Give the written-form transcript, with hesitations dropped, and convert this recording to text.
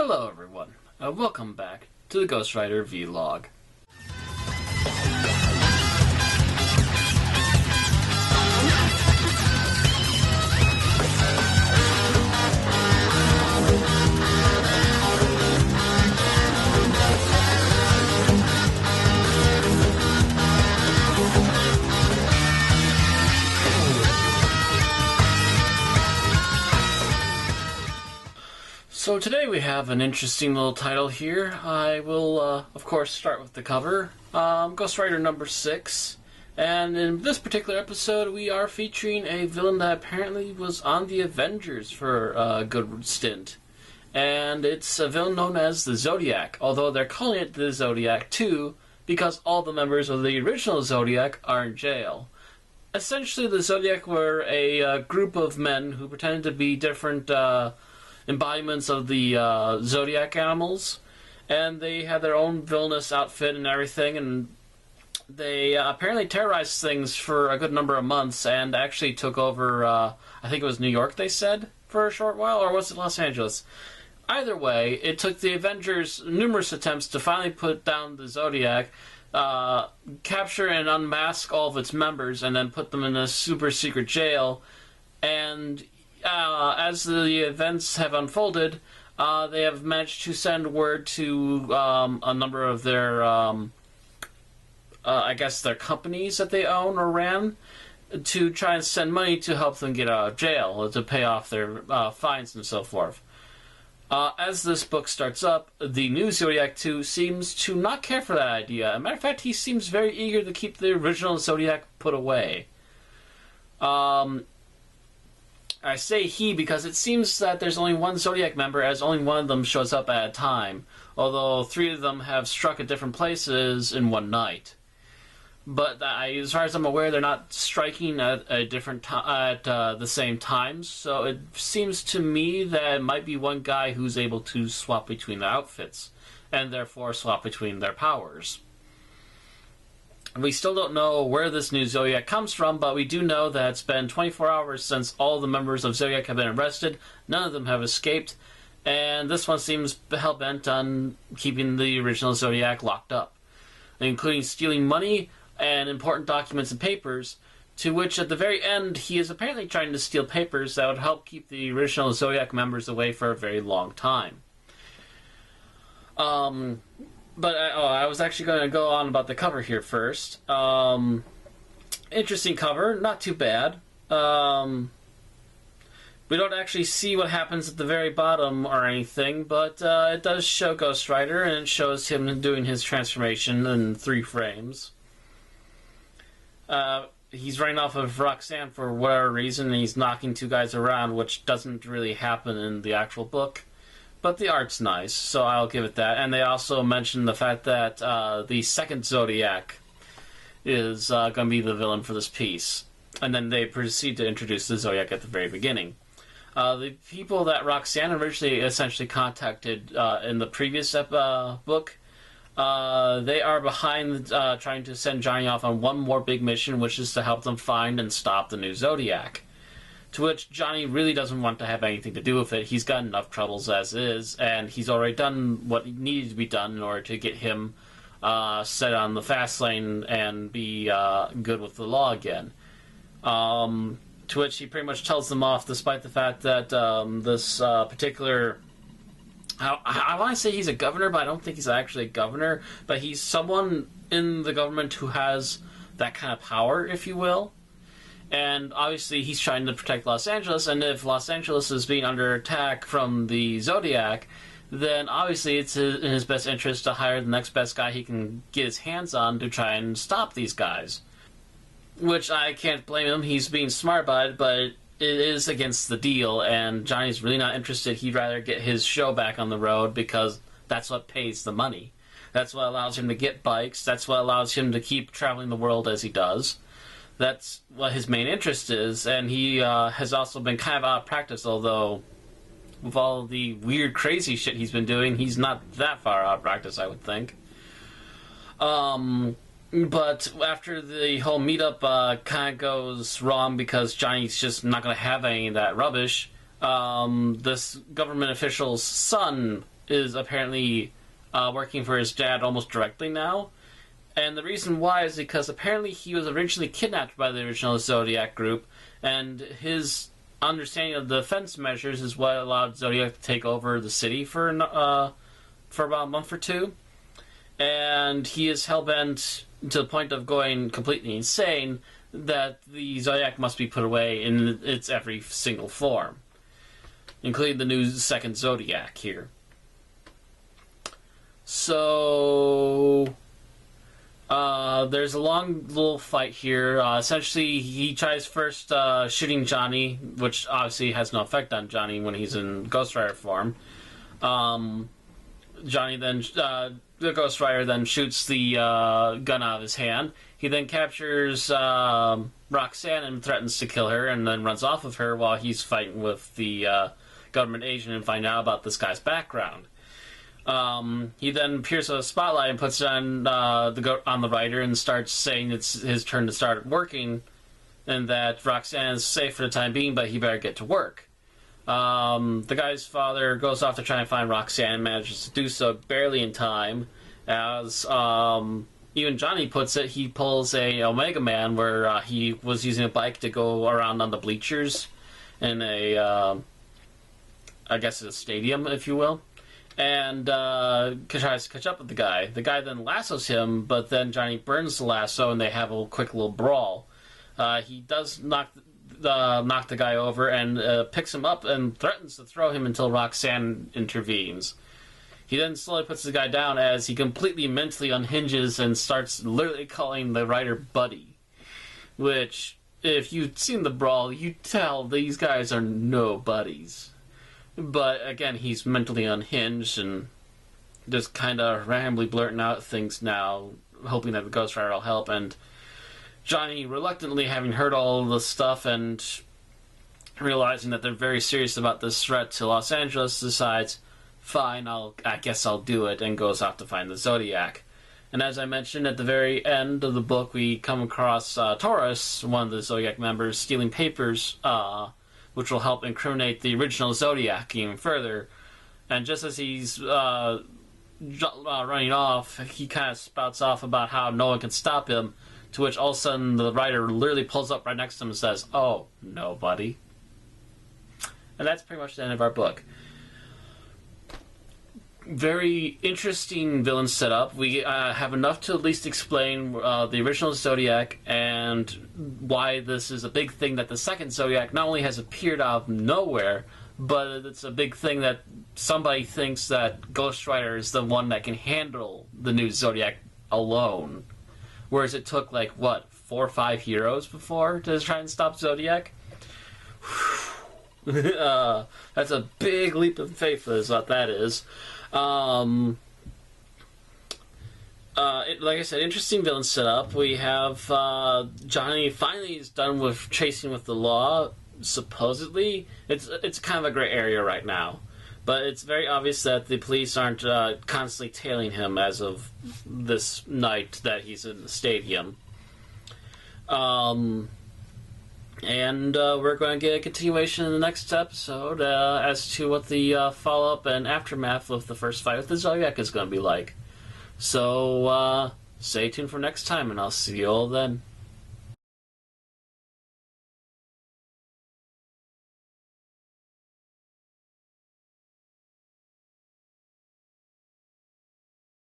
Hello everyone, welcome back to the Ghost Rider Vlog. So today we have an interesting little title here. I will, of course, start with the cover. Ghost Rider number 6. And in this particular episode, we are featuring a villain that apparently was on the Avengers for a good stint. And it's a villain known as the Zodiac, although they're calling it the Zodiac 2 because all the members of the original Zodiac are in jail. Essentially, the Zodiac were a group of men who pretended to be different embodiments of the Zodiac animals, and they had their own villainous outfit and everything, and they apparently terrorized things for a good number of months and actually took over, I think it was New York, they said, for a short while, or was it Los Angeles? Either way, it took the Avengers numerous attempts to finally put down the Zodiac, capture and unmask all of its members, and then put them in a super secret jail, and as the events have unfolded, they have managed to send word to a number of their, I guess, their companies that they own or ran to try and send money to help them get out of jail, to pay off their fines and so forth. As this book starts up, the new Zodiac 2 seems to not care for that idea. As a matter of fact, he seems very eager to keep the original Zodiac put away. I say he because it seems that there's only one Zodiac member, as only one of them shows up at a time, although 3 of them have struck at different places in one night. But as far as I'm aware, they're not striking at a different at the same times, so it seems to me that it might be one guy who's able to swap between the outfits, and therefore swap between their powers. We still don't know where this new Zodiac comes from, but we do know that it's been 24 hours since all the members of Zodiac have been arrested. None of them have escaped, and this one seems hell-bent on keeping the original Zodiac locked up, including stealing money and important documents and papers, to which at the very end he is apparently trying to steal papers that would help keep the original Zodiac members away for a very long time. But I was actually going to go on about the cover here first. Interesting cover, not too bad. We don't actually see what happens at the very bottom or anything, but it does show Ghost Rider, and it shows him doing his transformation in 3 frames. He's running off of Roxanne for whatever reason, and he's knocking 2 guys around, which doesn't really happen in the actual book. But the art's nice, so I'll give it that. And they also mentioned the fact that the second Zodiac is going to be the villain for this piece. And then they proceed to introduce the Zodiac at the very beginning. The people that Roxanne originally essentially contacted in the previous book, they are behind trying to send Johnny off on one more big mission, which is to help them find and stop the new Zodiac. To which Johnny really doesn't want to have anything to do with it. He's got enough troubles as is, and he's already done what needed to be done in order to get him set on the fast lane and be good with the law again. To which he pretty much tells them off, despite the fact that this particular... I want to say he's a governor, but I don't think he's actually a governor. But he's someone in the government who has that kind of power, if you will. And obviously he's trying to protect Los Angeles, and if Los Angeles is being under attack from the Zodiac, then obviously it's in his best interest to hire the next best guy he can get his hands on to try and stop these guys. Which I can't blame him, he's being smart about it, but it is against the deal, and Johnny's really not interested. He'd rather get his show back on the road because that's what pays the money. That's what allows him to get bikes, that's what allows him to keep traveling the world as he does. That's what his main interest is, and he has also been kind of out of practice, although with all the weird, crazy shit he's been doing, he's not that far out of practice, I would think. But after the whole meetup kind of goes wrong because Johnny's just not going to have any of that rubbish, this government official's son is apparently working for his dad almost directly now. And the reason why is because apparently he was originally kidnapped by the original Zodiac group, and his understanding of the defense measures is what allowed Zodiac to take over the city for about a month or two. And he is hellbent to the point of going completely insane that the Zodiac must be put away in its every single form, including the new second Zodiac here. So there's a long little fight here. Essentially, he tries first shooting Johnny, which obviously has no effect on Johnny when he's in Ghost Rider form. Johnny then, the Ghost Rider then shoots the gun out of his hand. He then captures Roxanne and threatens to kill her, and then runs off of her while he's fighting with the government agent and find out about this guy's background. He then appears with a spotlight and puts it on the writer and starts saying it's his turn to start working, and that Roxanne is safe for the time being, but he better get to work. The guy's father goes off to try and find Roxanne and manages to do so barely in time. As even Johnny puts it, he pulls a Omega Man where he was using a bike to go around on the bleachers in a, I guess a stadium, if you will. And tries to catch up with the guy. The guy then lassos him, but then Johnny burns the lasso and they have a quick little brawl. He does knock the guy over and picks him up and threatens to throw him until Roxanne intervenes. He then slowly puts the guy down as he completely mentally unhinges and starts literally calling the writer Buddy. Which, if you've seen the brawl, you tell these guys are no buddies. But again, he's mentally unhinged and just kind of randomly blurting out things now, hoping that the Ghost Rider will help. And Johnny, reluctantly having heard all of this stuff and realizing that they're very serious about this threat to Los Angeles, decides, fine, I guess I'll do it, and goes off to find the Zodiac. And as I mentioned, at the very end of the book, we come across Taurus, one of the Zodiac members, stealing papers, which will help incriminate the original Zodiac even further. And just as he's running off, he kind of spouts off about how no one can stop him, to which all of a sudden the writer literally pulls up right next to him and says, "Oh, no, buddy." And that's pretty much the end of our book. Very interesting villain setup. We have enough to at least explain the original Zodiac and why this is a big thing that the second Zodiac not only has appeared out of nowhere, but it's a big thing that somebody thinks that Ghost Rider is the one that can handle the new Zodiac alone. Whereas it took, 4 or 5 heroes before to try and stop Zodiac? That's a big leap of faith, is what that is. Like I said, interesting villain setup. We have Johnny finally is done with chasing with the law, supposedly. It's kind of a gray area right now. But it's very obvious that the police aren't constantly tailing him as of this night that he's in the stadium. And we're going to get a continuation in the next episode as to what the follow-up and aftermath of the first fight with the Zodiac is going to be like. So, stay tuned for next time, and I'll see you all then.